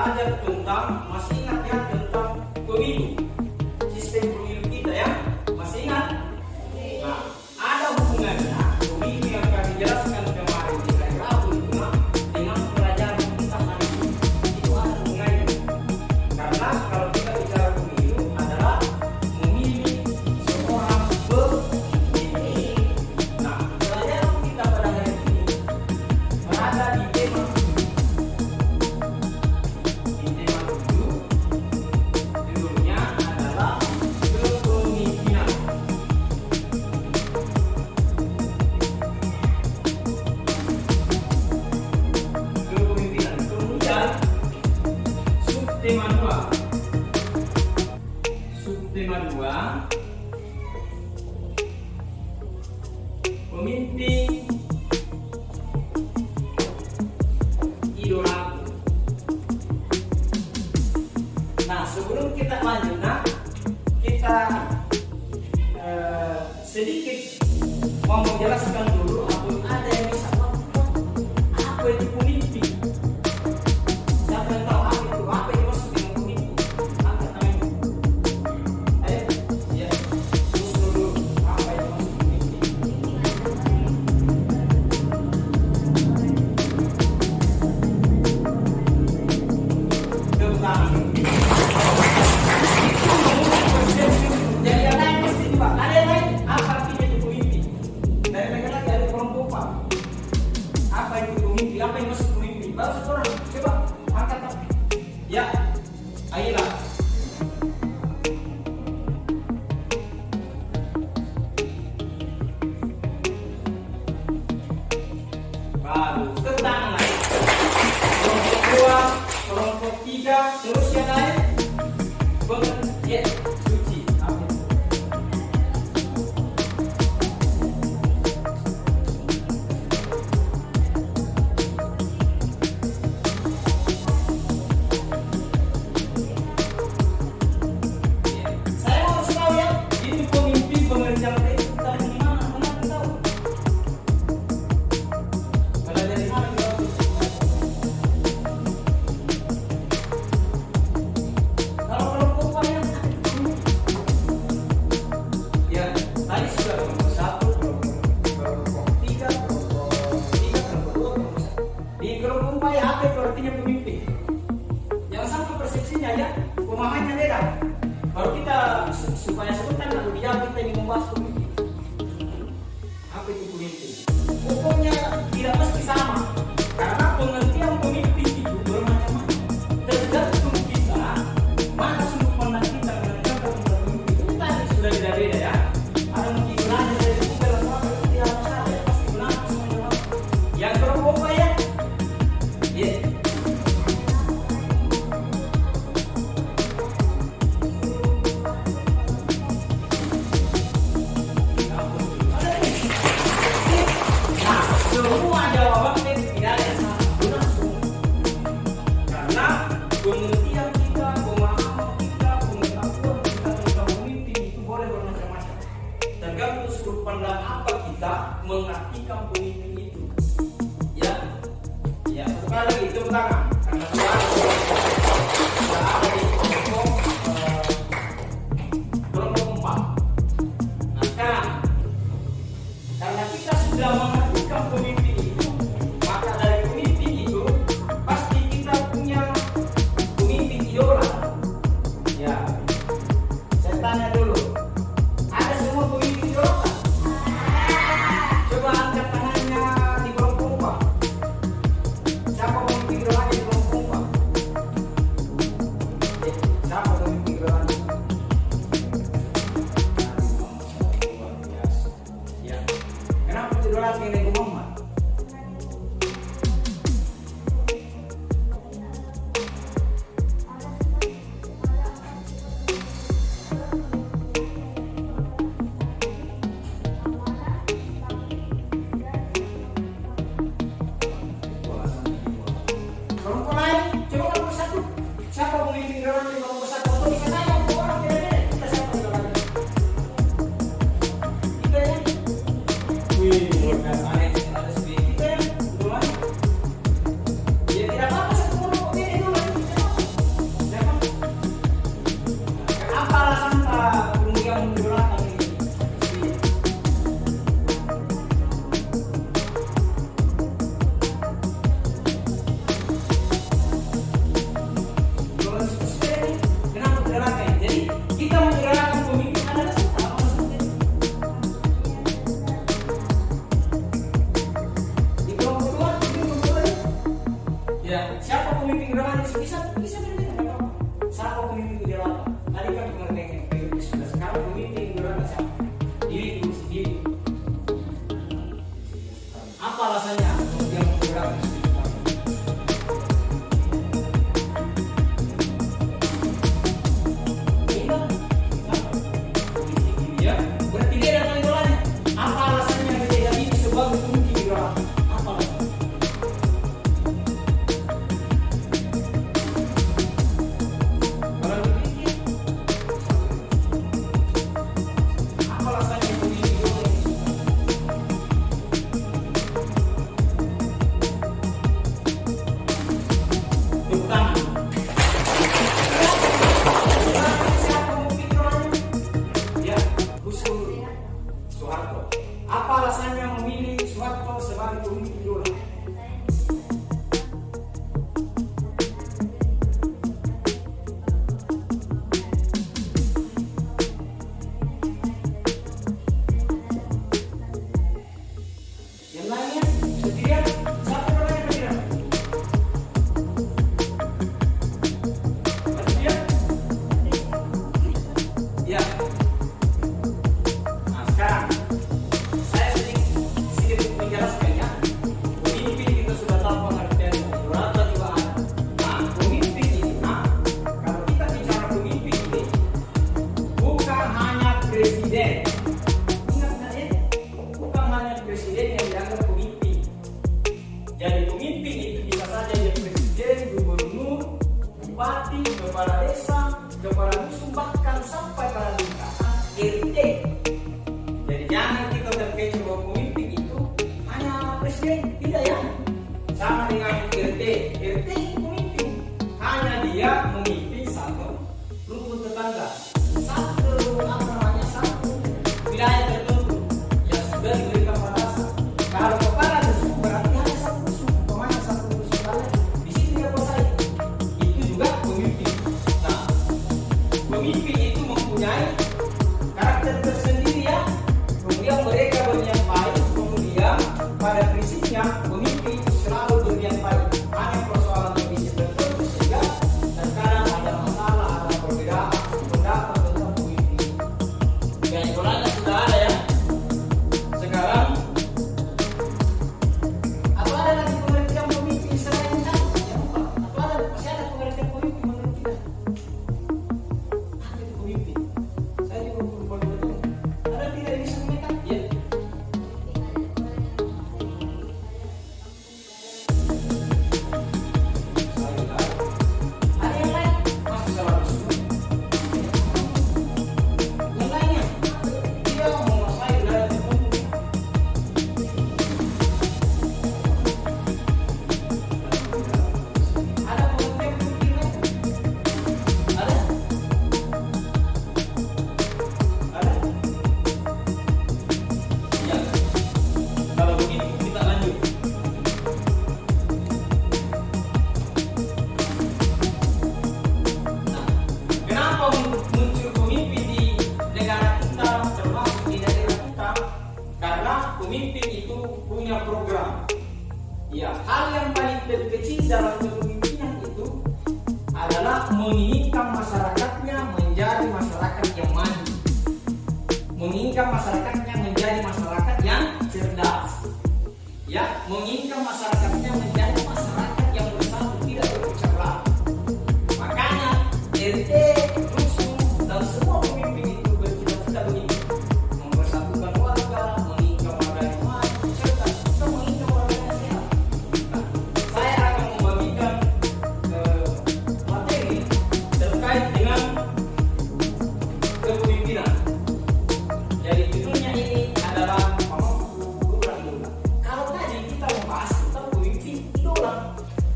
belajar tentang, masih ingat ya, tentang pemilu, sistem pemilu kita ya, masih ingat? Nah, ada hubungannya pemilu yang kami jelaskan kemarin di hari Rabu itu dengan pelajaran kita hari ini. Itu ada hubungannya. Karena kalau kita bicara pemilu adalah memilih seorang pemimpin. Nah, pelajaran kita pada hari ini berada di tema judulnya adalah kepemimpinan. Kepemimpinan. Kemudian subtema 2. Subtema 2, pemimpin idolaku. Nah, sebelum kita lanjut, kita sedikit mau menjelaskan dulu apa ada yang bisa apa itu pemimpin. Siapa yang tahu apa itu maksud dengan pemimpin? Angkat tangan. Ayo, ya, terus dulu apa itu maksud pemimpin? Jadi yang lain pasti juga. Ada yang lain? Apa artinya itu pemimpin? Dari mereka lagi ada kelompok. Apa itu pemimpin? Apa yang maksud pemimpin? Baru satu orang. Coba angkat tangan. Ya, ayolah. Baru tentang lain. Kelompok 2, kelompok 3, terus yang lain. Ya, suci. Apa itu? Saya mau tahu ya, itu pemimpin pengerjaan itu dari mana? Mana kita tahu? Kalau dari mana kita tahu? Kalau kelompok banyak, ya tadi sudah kelompok 1, kelompok 3, kelompok 2, kelompok 1. Di kelompok 4 ya, apa itu artinya pemimpin? Jangan sampai persepsinya ya, pemahamannya beda. Kalau kita supaya sebutan lebih jauh kita ingin membahas pemimpin. Apa itu pemimpin? Pokoknya tidak mesti sama. Karena pengertian pemimpin itu bermacam-macam. Tergantung kita mana sudut pandang kita mengenai pemimpin. Itu tadi sudah beda-beda ya. Ada mungkin belajar dari Google atau apa, itu tidak masalah ya. Pasti benar semuanya. Yang kelompok apa ya? Ya. Nah, semua jawabannya tidak ada yang salah, benar semua. Karena pengertian kita, pemahaman kita, pengetahuan kita tentang pemimpin itu boleh bermacam-macam. Tergantung sudut pandang apa kita mengartikan pemimpin itu. Ya, ya. Sekali lagi tepuk tangan. Karena sudah ada di kelompok 4. Nah, sekarang karena kita sudah mengartikan pemimpin itu, maka dari pemimpin itu pasti kita punya pemimpin idola. Ya, saya tanya dulu, ada semua pemimpin idola kan? Coba angkat tangannya di kelompok 4. Siapa pemimpin idolanya di kelompok 4? Siapa pemimpin idolanya? Luar biasa. Ya. Kenapa idola Nabi Muhammad? Kelompok lain, coba kelompok 1. Siapa pemimpin idolanya di kelompok 1? Atau bisa tanya orang beda-beda. Kita siapa idolanya? Kita ya? Wih, luar biasa. Ada sedikit kita ya, idolanya. Ya tidak apa-apa satu kelompok beda idolanya. bupati, kepala desa, kepala dusun, bahkan sampai pada tingkatan RT. Jadi jangan kita terkecoh bahwa pemimpin itu hanya presiden, tidak ya. Sama dengan RT, RT itu pemimpin, hanya dia memimpin satu rukun tetangga, satu satu wilayah tertentu yang sudah diberikan batasan. Kalau kepala dusun berarti hanya satu dusun, kemana satu dusun lain, di situ dia kuasai. Itu juga pemimpin. Nah, pemimpin itu mempunyai karakter tersendiri ya. Kemudian mereka berniat baik, kemudian pada prinsipnya pemimpin itu selalu berniat baik. Hanya persoalan kondisi tertentu sehingga terkadang ada masalah, ada perbedaan pendapat tentang pemimpin. Dan itulannya sudah ada ya. Sekarang apa ada lagi pengertian pemimpin selain yang empat? Atau ada masih ada pengertian pemimpin menurut kita? Apa itu pemimpin? Saya juga belum tahu. Ada tidak yang bisa mengingat? Ya. Ada yang lain? Masih salah semua. Yang lainnya, dia menguasai wilayah tertentu. Ada pengertian pemimpin lain? Ada? Ada? Ya. Kalau begitu kita lanjut. Nah, kenapa muncul pemimpin di negara kita, termasuk di daerah kita? Karena pemimpin itu punya program. Ya, hal yang paling terkecil dalam kepemimpinan itu adalah menginginkan masyarakatnya menjadi masyarakat yang maju, menginginkan masyarakatnya menjadi masyarakat yang cerdas, ya, menginginkan masyarakatnya menjadi masyarakat yang bersatu, tidak berpecah belah. Makanya RT, dusun, dan semua pemimpin itu bercita-cita begini: mempersatukan warga, menginginkan warga yang maju, cerdas, dan menginginkan warga yang sehat. Nah, saya akan membagikan materi terkait dengan kepemimpinan. Jadi judulnya ini adalah pemimpinan idola. Kalau tadi kita membahas tentang pemimpin idola,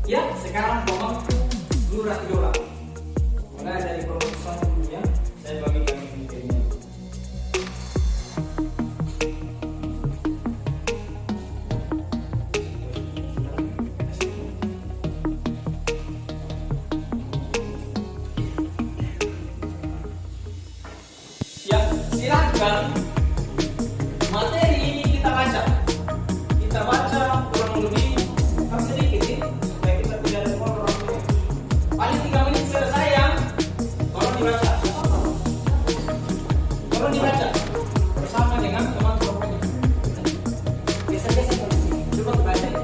ya sekarang pemimpinan idola. Mulai dari perusahaan dulu ya, saya bagikan pemimpinnya. Ya, silakan materi ini kita baca. Kita baca kurang lebih sedikit ya, supaya kita tidak ada waktu. Paling 3 menit selesai ya. Tolong dibaca. Tolong dibaca bersama dengan teman-teman. Biasa-biasa coba dibaca ya.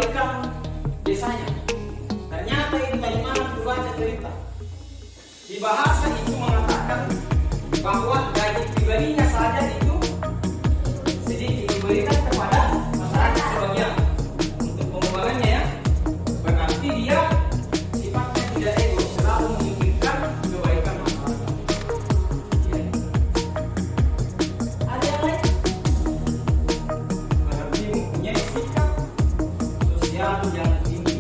kebaikan desanya. Ternyata ini bagaimana dibaca cerita. Di bahasa itu mengatakan bahwa gaji pribadinya saja itu sedikit diberikan kepada masyarakat sebagian untuk pengembangannya ya. Berarti dia sifatnya tidak ego, selalu memikirkan kebaikan masyarakat. Ya. Ada yang lain? Berarti mempunyai sikap sosial yang tinggi.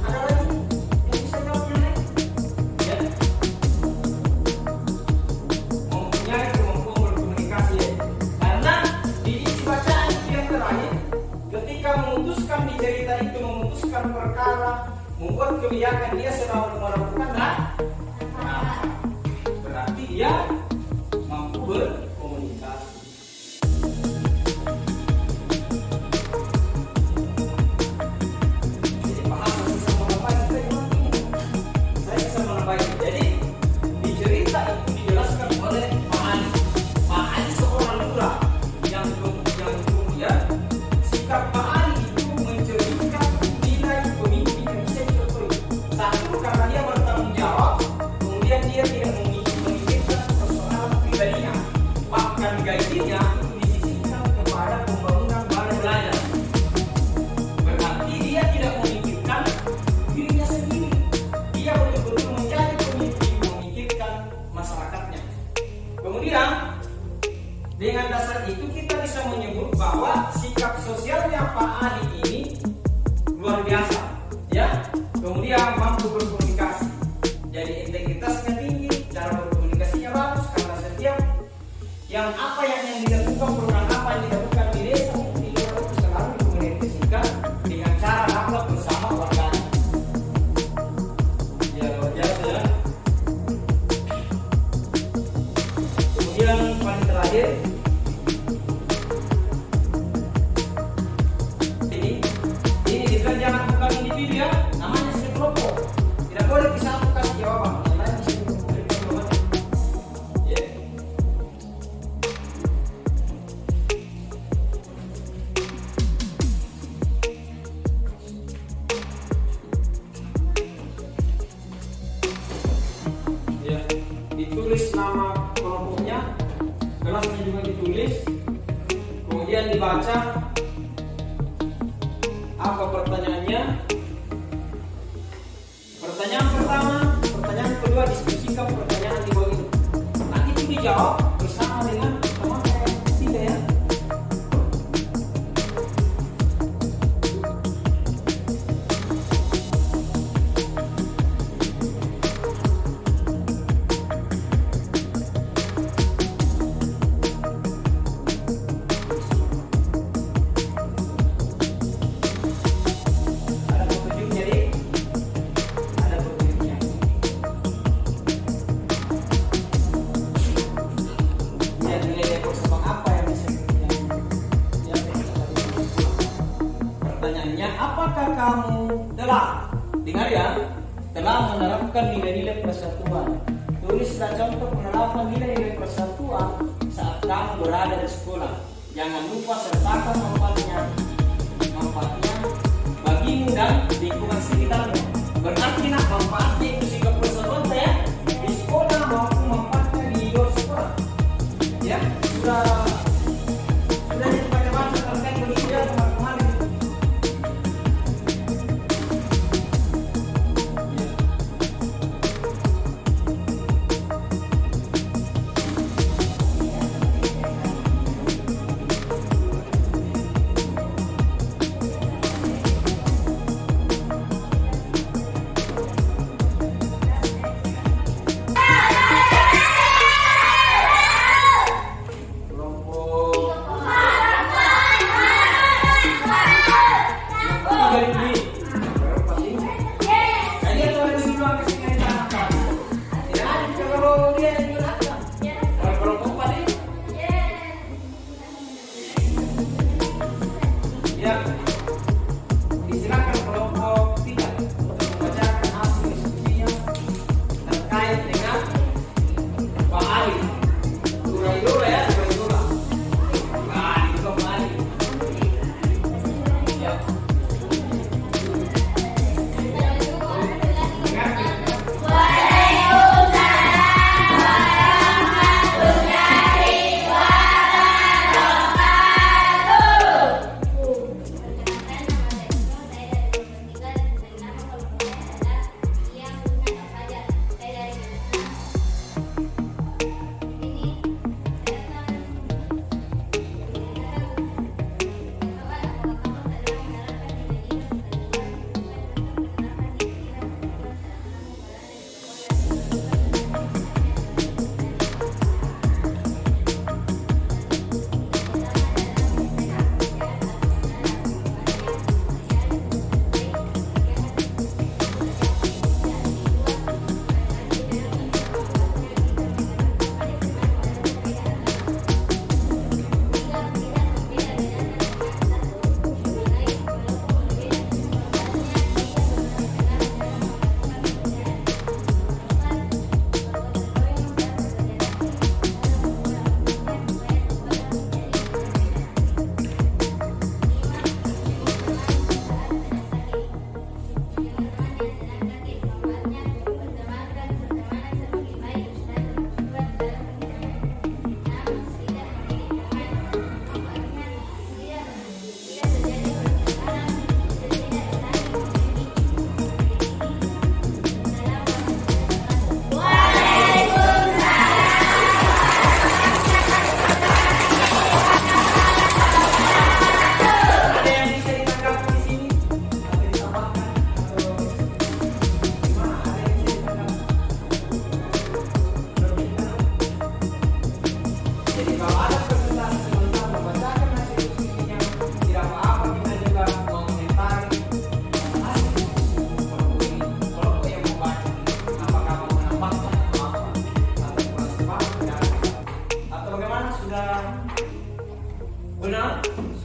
Ada lagi yang bisa jawab yang lain? Ya. Mempunyai kemampuan berkomunikasi ya. Karena di isi bacaan yang terakhir, ketika memutuskan di cerita itu memutuskan perkara, membuat kebijakan, dia selalu melakukan berarti dia mampu berkomunikasi. Jadi bahasa bisa menambah saya bisa menambah. Jadi di cerita itu dijelaskan oleh Pak Ali. Pak Ali seorang lurah yang kemudian sikap Pak Ali itu mencerminkan nilai pemimpin yang bisa dicontohi. Satu, karena dia bertanggung jawab, kemudian dia tidak memikirkan persoalan pribadinya, bahkan gajinya itu disisihkan kepada pembangunan balai belajar. Berarti dia tidak memikirkan dirinya sendiri, dia betul-betul menjadi pemimpin, memikirkan masyarakatnya. Kemudian dengan dasar itu kita bisa menyebut bahwa sikap sosialnya Pak Ali ini luar biasa, ya. Kemudian mampu berkomunikasi, jadi integritasnya tinggi, cara berkomunikasinya bagus karena setiap yang dilakukan, program apa yang dilakukan di desa itu selalu dikomunikasikan dengan cara rapat bersama warga. Ya luar biasa ya. Kemudian paling terakhir, ini dikerjakan bukan individu ya, namanya kelompok. Tidak boleh bisa aku kasih jawaban, yang lain bisa diberikan jawaban. Ya. Ya, ditulis nama kelompoknya, kelasnya juga ditulis, kemudian dibaca apa pertanyaannya. Pertanyaan pertama, pertanyaan kedua diskusikan pertanyaan di bawah itu. Nanti itu dijawab bersama dengan teman yang ketiga ya. Ada petunjuknya nih. Ada petunjuknya. Ya, nilai persamaan apa yang bisa pertanyaannya, apakah kamu telah, dengar ya, telah menerapkan nilai-nilai persatuan? Tulislah contoh penerapan nilai-nilai persatuan saat kamu berada di sekolah. Jangan lupa sertakan manfaatnya bagimu dan lingkungan sekitarmu. Berarti manfaatnya itu sikap persatuan ya di sekolah maupun manfaatnya di luar sekolah. Ya, sudah dibaca-baca terkait begitu ya teman-teman.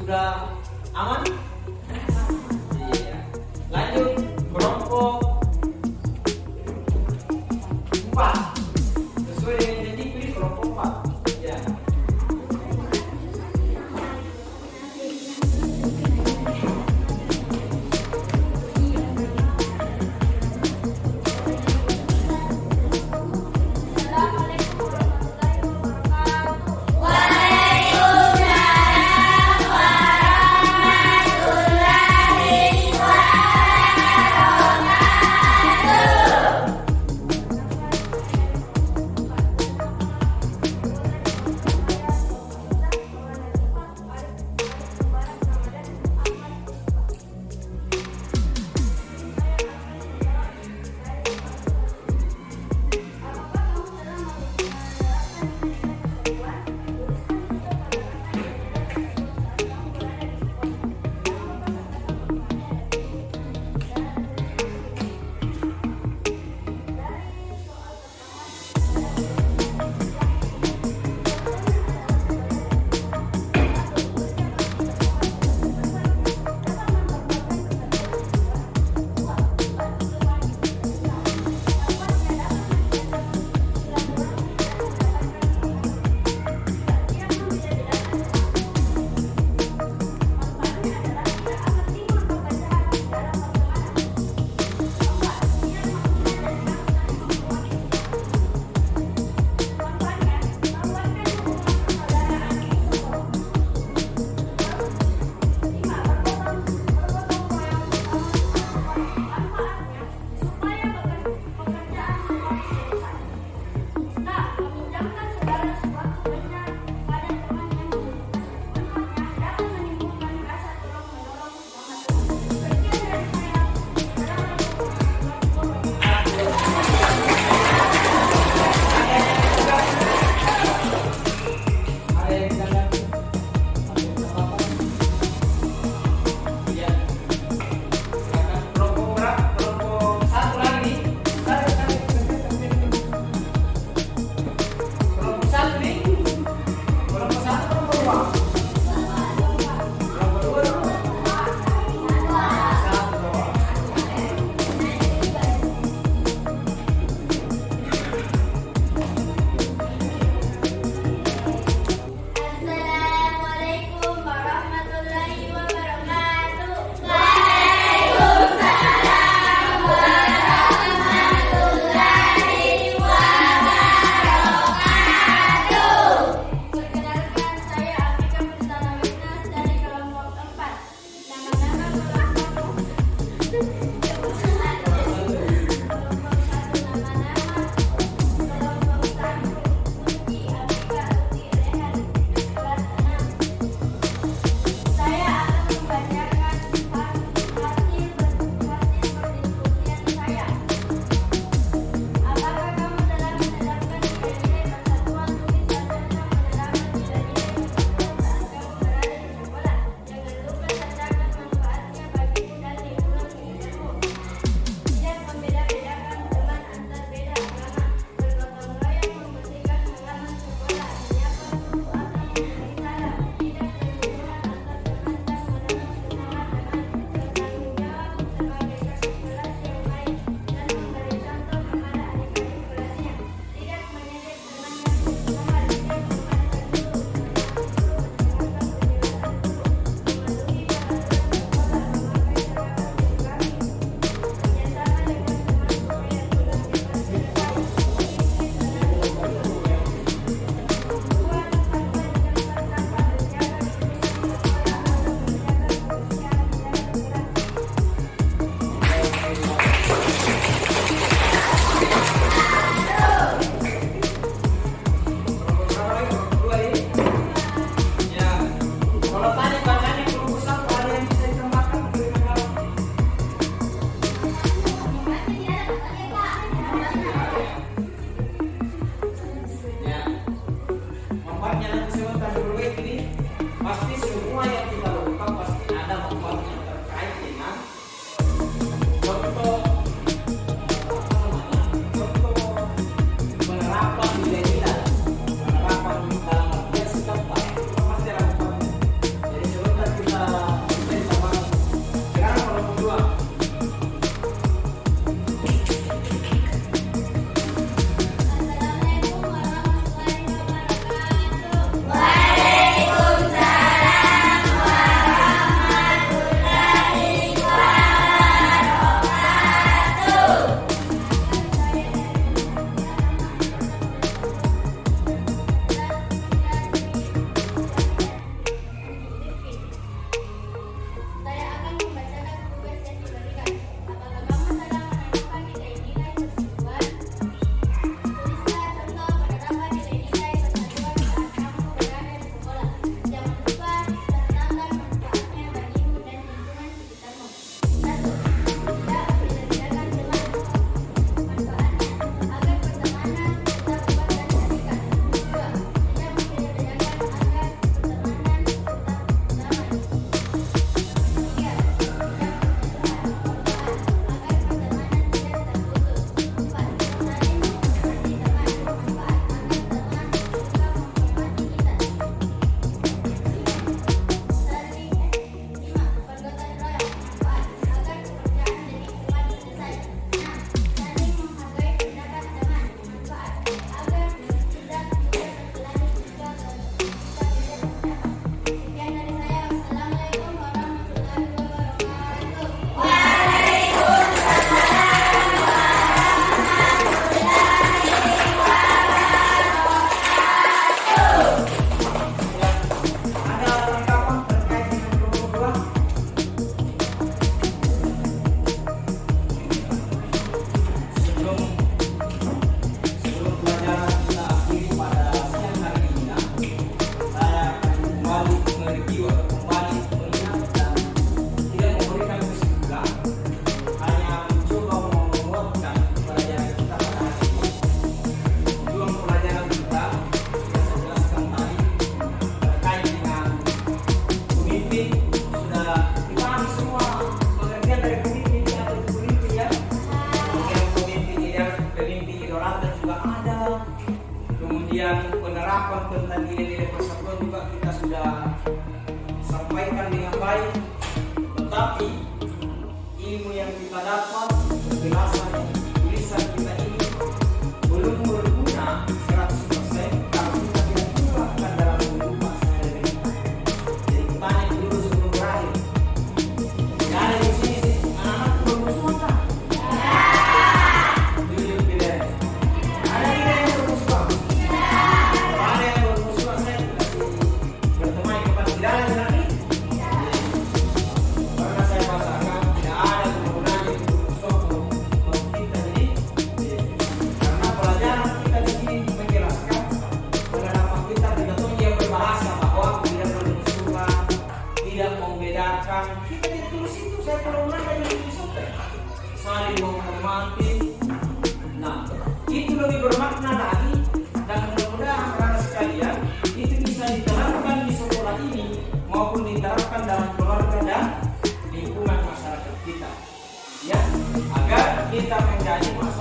Sudah aman? Iya. Lanjut kelompok 4. Sesuai dengan janji pilih kelompok 4. Ya. sampaikan dengan baik, tetapi ilmu yang kita dapat, penjelasan tulisan kita ini belum berguna 100% kalau kita tidak terapkan dalam kehidupan sehari-hari. Jadi tanya dulu sebelum berakhir. Ya, ada di sini anak-anak bermusuhan kan? Jujur tidak. Ada tidak yang bermusuhan? Kalau ada yang bermusuhan, saya tidak berteman kepada tidak ada lagi. Karena saya rasakan tidak ada kegunaan yang bermusuhan untuk kita ini. Karena pelajaran kita di sini menjelaskan penerapan kita tidak tahu yang berbahasa bahwa tidak bermusuhan, tidak membedakan. Kita di tulis itu saya kalau menang dari tulis apa? Saling menghormati. Nah, itu lebih bermakna lagi dan mudah-mudahan rekan sekalian itu bisa diterapkan di sekolah ini maupun diterapkan dalam keluarga dan lingkungan masyarakat kita, ya, agar kita menjadi masyarakat